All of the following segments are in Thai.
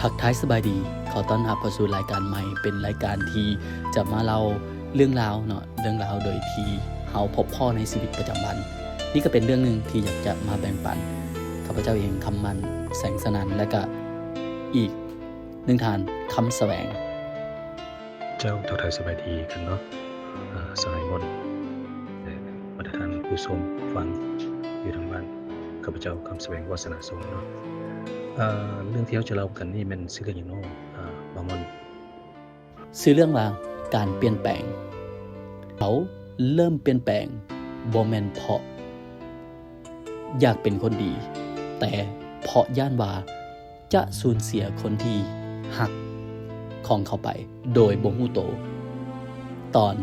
ทักทายสบายดีขอต้อนรับเข้าสู่รายการใหม่เป็นรายการที่จะมาเล่าเรื่องราวเนาะเรื่องราวโดยที่เฮาพบพ่อในชีวิตประจำวันนี่ก็เป็นเรื่องนึงที่อยากจะมาแบ่งปันข้าพเจ้าเองคำมันแสงสนันและก็อีกหนึ่งทานคำแสวงเจ้าทักทายสบายดีกันเนาะสมัยมนวัฒนธรรมผู้ชมฟังอยู่ทางบ้านข้าพเจ้าคำแสวงวาสนาสงเนาะเรื่องที่เราจะเล่ากันนี่มันชื่อเรื่องอย่างน้บางมนชื่อเรื่องว่าการเปลี่ยนแปลงเขาเริ่มเปลี่ยนแปลงบ่แม่นเพราะอยากเป็นคนดีแต่เพราะย่านว่าจะสูญเสียคนที่หักของเขาไปโดยบ่ฮู้โตตอน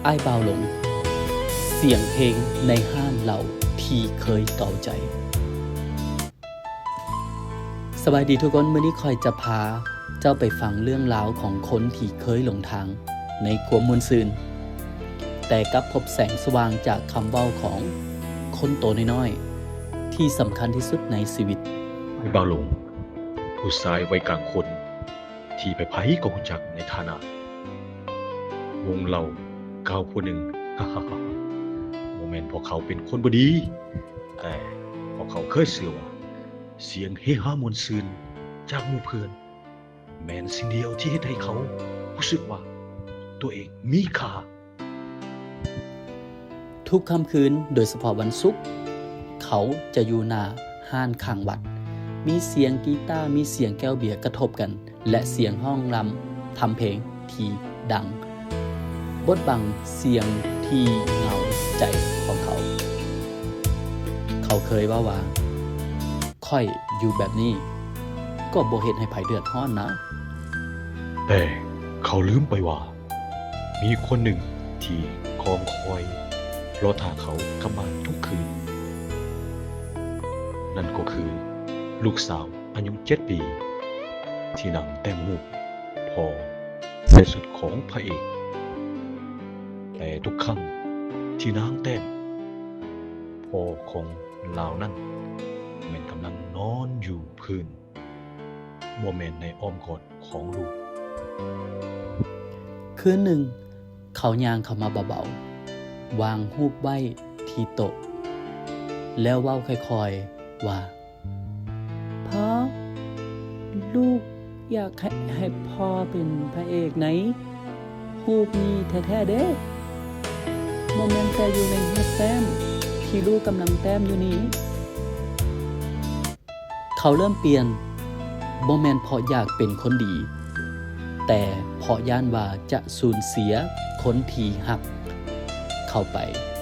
อ้ายบ่าวหลงเสียงเพลงในห้านเราที่เคยเก่าใจสบายดีทุกคนมื้อนี้คอยจะพาเจ้าไปฟังเรื่องราวของคนที่เคยหลงทางในความม่วนซื่นแต่กลับพบแสงสว่างจากคำเว้าของคนโตน้อยๆที่สำคัญที่สุดในชีวิตไอ้บ่าวหลงผู้ชายวัยกลางคนที่ไปไผก็รู้จักในฐานะวงเราก้าวผู้หนึ่ง โมเมนต์พวกเขาเป็นคนบ่ดีแต่พวกเขาเคยเชื่อว่าเสียงเฮฮามวลซืนจากหมู่เพื่อนแม่นสิ่งเดียวที่เฮ็ดให้เขารู้สึกว่าตัวเองมีค่าทุกค่ำคืนโดยเฉพาะวันศุกร์เขาจะอยู่หน้าห้านข้างวัดมีเสียงกีตาร์มีเสียงแก้วเบียร์กระทบกันและเสียงห้องรำทำเพลงที่ดังบดบังเสียงที่เหงาใจของเขาเคยว่าค่อยอยู่แบบนี้ก็บ่เฮ็ดให้ไผเดือดร้อนนะแต่เขาลืมไปว่ามีคนหนึ่งที่คองคอยรอท่าเขากลับบ้านทุกคืนนั่นก็คือลูกสาวอายุ7 ปีที่นั่งแต่งรูปพอในสุดของพระเอกแต่ทุกครั้งที่นางแต้มพอของลาวนั้นแม่นกำลังนอนอยู่พื้นบ่แม่นในอ้อมกอดของลูกคืนหนึ่งเขาย่างเข้ามาเบาๆวางรูปไว้ที่โต๊ะแล้วเว้าค่อยๆว่าพ่อลูกอยากให้พ่อเป็นพระเอกไหนรูปนี้แท้ๆเด้บ่แม่นแต่อยู่ในรูปแต้มที่ลูกกำลังแต้มอยู่นี้เขาเริ่มเปลี่ยนบ่แม่นเพราะอยากเป็นคนดีแต่เพราะย่านว่าจะสูญเสียคนที่หักเข้าไป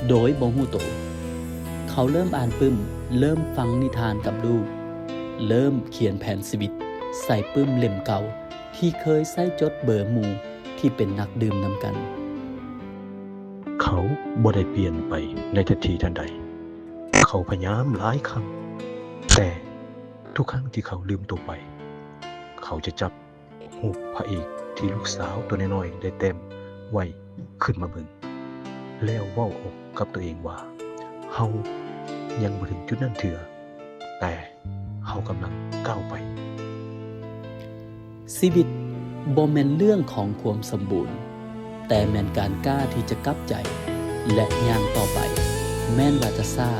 โดยบ่ฮู้โตเขาเริ่มอ่านปึ้มเริ่มฟังนิทานกับลูกเริ่มเขียนแผนชีวิตใส่ปึ้มเล่มเก่าที่เคยใส่จดเบอร์หมู่ที่เป็นนักดื่มนำกันเขาบ่ได้เปลี่ยนไปในทันทีทันใดเขาพยายามหลายครั้งแต่ทุกครั้งที่เขาลืมตัวไปเขาจะจับรูปพระเอกที่ลูกสาวตัวน้อยๆได้เต็มไว้ขึ้นมาเบิ่งแล้วเว้าออกกับตัวเองว่าเฮายังบ่ถึงจุดนั้นเถื่อแต่เฮากำลังก้าวไปชีวิตบ่แม่นเรื่องของความสมบูรณ์แต่แม่นการกล้าที่จะกลับใจและย่างต่อไปแม้นว่าจะซ่า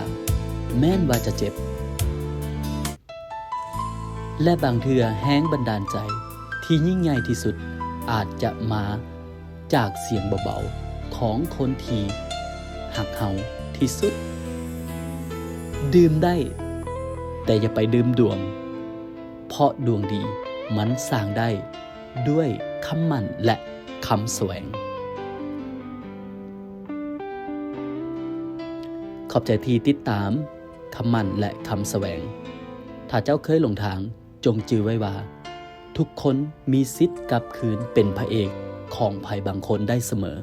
แม้นว่าจะเจ็บและบางเทื่อแห้งบันดาลใจที่ยิ่งใหญ่ที่สุดอาจจะมาจากเสียงเบาๆของคนที่หักเฮาที่สุดดื่มได้แต่อย่าไปดื่มดวงเพราะดวงดีมันสร้างได้ด้วยคำมั่นและคำแสวงขอบใจที่ติดตามคำมั่นและคำแสวงถ้าเจ้าเคยหลงทางจงจือไว้ว่าทุกคนมีสิทธิ์กลับคืนเป็นพระเอกของภัยบางคนได้เสมอ